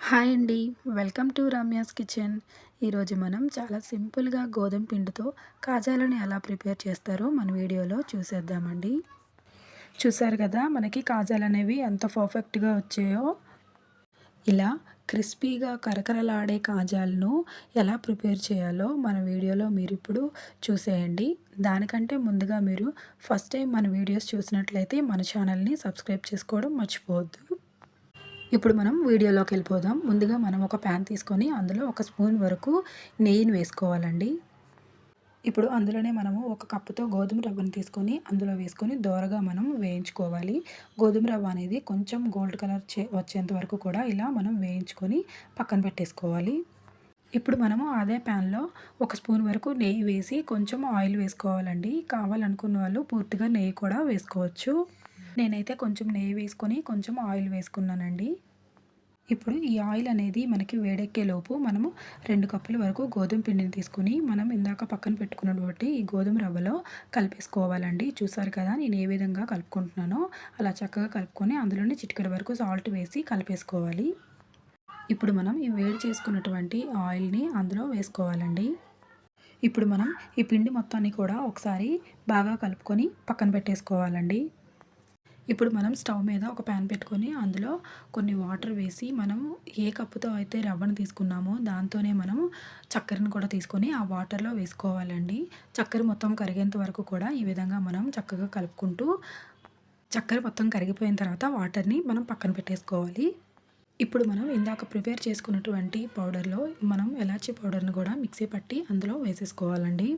Hi అండి. Welcome to Ramya's kitchen. ఈరోజు మనం చాలా సింపుల్‌గా గోధుమ పిండితో కాజాలను ఎలా ప్రిపేర్ చేస్తారో మన వీడియోలో చూసేద్దామండి. చూసారు కదా మనకి కాజాలనేవి ఎంత పర్ఫెక్ట్‌గా వచ్చాయో. ఇలా క్రిస్పీగా కరకరలాడే కాజాలను ఎలా ప్రిపేర్ చేయాలో మన వీడియోలో మీరిప్పుడు చూసేయండి. దానికంటే ముందుగా మీరు ఫస్ట్ టైం మన వీడియోస్ చూసినట్లయితే మన ఛానల్‌ని సబ్స్క్రైబ్ చేసుకోవడం మర్చిపోవద్దు. ఇప్పుడు మనం వీడియోలోకి వెళ్ళిపోదాం. ముందుగా మనం ఒక ప్యాన్ తీసుకొని అందులో ఒక స్పూన్ వరకు నెయ్యిని వేసుకోవాలండి. ఇప్పుడు అందులోనే మనము ఒక కప్పుతో గోధుమ రవ్వను తీసుకొని అందులో వేసుకొని దోరగా మనం వేయించుకోవాలి. గోధుమ రవ్వ అనేది కొంచెం గోల్డ్ కలర్ వచ్చేంత వరకు కూడా ఇలా మనం వేయించుకొని పక్కన పెట్టేసుకోవాలి. ఇప్పుడు మనము అదే ప్యాన్లో ఒక స్పూన్ వరకు నెయ్యి వేసి కొంచెం ఆయిల్ వేసుకోవాలండి. కావాలనుకున్న వాళ్ళు పూర్తిగా నెయ్యి కూడా వేసుకోవచ్చు. నేనైతే కొంచెం నెయ్యి వేసుకొని కొంచెం ఆయిల్ వేసుకున్నానండి. ఇప్పుడు ఈ ఆయిల్ అనేది మనకి వేడెక్కేలోపు మనము 2 కప్పుల వరకు గోధుమ పిండిని తీసుకొని మనం ఇందాక పక్కన పెట్టుకున్నటువంటి ఈ గోధుమ రవ్వలో కలిపేసుకోవాలండి. చూసారు కదా నేను ఏ విధంగా కలుపుకుంటున్నానో అలా చక్కగా కలుపుకొని అందులోనే చిటికెడు వరకు సాల్ట్ వేసి కలిపేసుకోవాలి. ఇప్పుడు మనం ఈ వేడి చేసుకున్నటువంటి ఆయిల్ని అందులో వేసుకోవాలండి. ఇప్పుడు మనం ఈ పిండి మొత్తాన్ని కూడా ఒకసారి బాగా కలుపుకొని పక్కన పెట్టేసుకోవాలండి. ఇప్పుడు మనం స్టవ్ మీద ఒక ప్యాన్ పెట్టుకొని అందులో కొన్ని వాటర్ వేసి మనము ఏ కప్పుతో అయితే రవ్వను తీసుకున్నామో దాంతోనే మనము చక్కెరను కూడా తీసుకొని ఆ వాటర్లో వేసుకోవాలండి. చక్కెర మొత్తం కరిగేంత వరకు కూడా ఈ విధంగా మనం చక్కగా కలుపుకుంటూ చక్కెర మొత్తం కరిగిపోయిన తర్వాత వాటర్ని మనం పక్కన పెట్టేసుకోవాలి. ఇప్పుడు మనం ఇందాక ప్రిపేర్ చేసుకున్నటువంటి పౌడర్లో మనం ఎలాచీ పౌడర్ని కూడా మిక్సీ పట్టి అందులో వేసేసుకోవాలండి.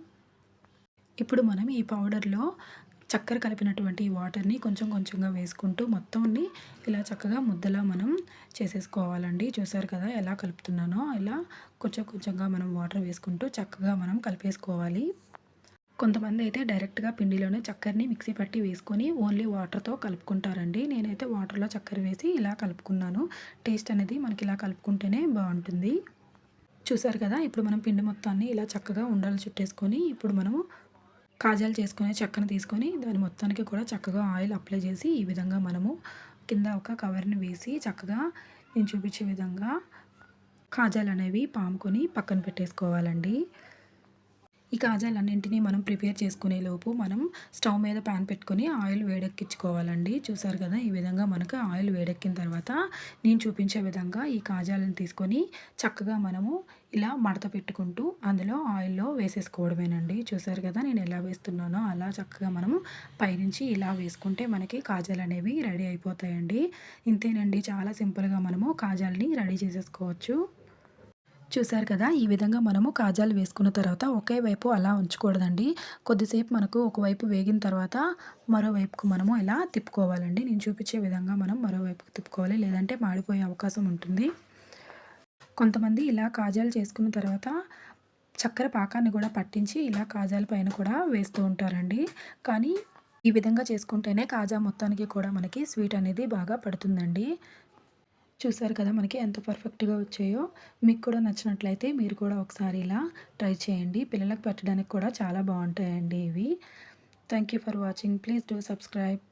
ఇప్పుడు మనం ఈ పౌడర్లో చక్కెర కలిపినటువంటి వాటర్ని కొంచెం కొంచెంగా వేసుకుంటూ మొత్తాన్ని ఇలా చక్కగా ముద్దలా మనం చేసేసుకోవాలండి. చూసారు కదా ఎలా కలుపుతున్నానో ఇలా కొంచెం కొంచెంగా మనం వాటర్ వేసుకుంటూ చక్కగా మనం కలిపేసుకోవాలి. కొంతమంది అయితే డైరెక్ట్గా పిండిలోనే చక్కెరని మిక్సీ పట్టి వేసుకొని ఓన్లీ వాటర్తో కలుపుకుంటారండి. నేనైతే వాటర్లో చక్కెర వేసి ఇలా కలుపుకున్నాను. టేస్ట్ అనేది మనకి ఇలా కలుపుకుంటేనే బాగుంటుంది. చూసారు కదా ఇప్పుడు మనం పిండి మొత్తాన్ని ఇలా చక్కగా ఉండలు చుట్టేసుకొని ఇప్పుడు మనము కాజాలు చేసుకునే చెక్కను తీసుకొని దాని మొత్తానికి కూడా చక్కగా ఆయిల్ అప్లై చేసి ఈ విధంగా మనము కింద ఒక కవర్ని వేసి చక్కగా నేను చూపించే విధంగా కాజాలు అనేవి పాముకొని పక్కన పెట్టేసుకోవాలండి. ఈ కాజాలన్నింటినీ మనం ప్రిపేర్ చేసుకునే లోపు మనం స్టవ్ మీద ప్యాన్ పెట్టుకొని ఆయిల్ వేడెక్కించుకోవాలండి. చూసారు కదా ఈ విధంగా మనకు ఆయిల్ వేడెక్కిన తర్వాత నేను చూపించే విధంగా ఈ కాజాలను తీసుకొని చక్కగా మనము ఇలా మడత పెట్టుకుంటూ అందులో ఆయిల్లో వేసేసుకోవడమేనండి. చూసారు కదా నేను ఎలా వేస్తున్నానో అలా చక్కగా మనము పైనుంచి ఇలా వేసుకుంటే మనకి కాజాలు అనేవి రెడీ అయిపోతాయండి. ఇంతేనండి, చాలా సింపుల్గా మనము కాజాలని రెడీ చేసేసుకోవచ్చు. చూసారు కదా ఈ విధంగా మనము కాజాలు వేసుకున్న తర్వాత ఒకే వైపు అలా ఉంచకూడదండి. కొద్దిసేపు మనకు ఒకవైపు వేగిన తర్వాత మరోవైపుకు మనము ఇలా తిప్పుకోవాలండి. నేను చూపించే విధంగా మనం మరోవైపుకు తిప్పుకోవాలి, లేదంటే మాడిపోయే అవకాశం ఉంటుంది. కొంతమంది ఇలా కాజాలు చేసుకున్న తర్వాత చక్కెర పాకాన్ని కూడా పట్టించి ఇలా కాజాల పైన కూడా వేస్తూ ఉంటారండి. కానీ ఈ విధంగా చేసుకుంటేనే కాజా మొత్తానికి కూడా మనకి స్వీట్ అనేది బాగా పడుతుందండి. చూసారు కదా మనకి ఎంత పర్ఫెక్ట్‌గా వచ్చాయో. మీకు కూడా నచ్చినట్లయితే మీరు కూడా ఒకసారి ఇలా ట్రై చేయండి. పిల్లలకు పెట్టడానికి కూడా చాలా బాగుంటాయండి ఇవి. Thank you for watching. Please do subscribe.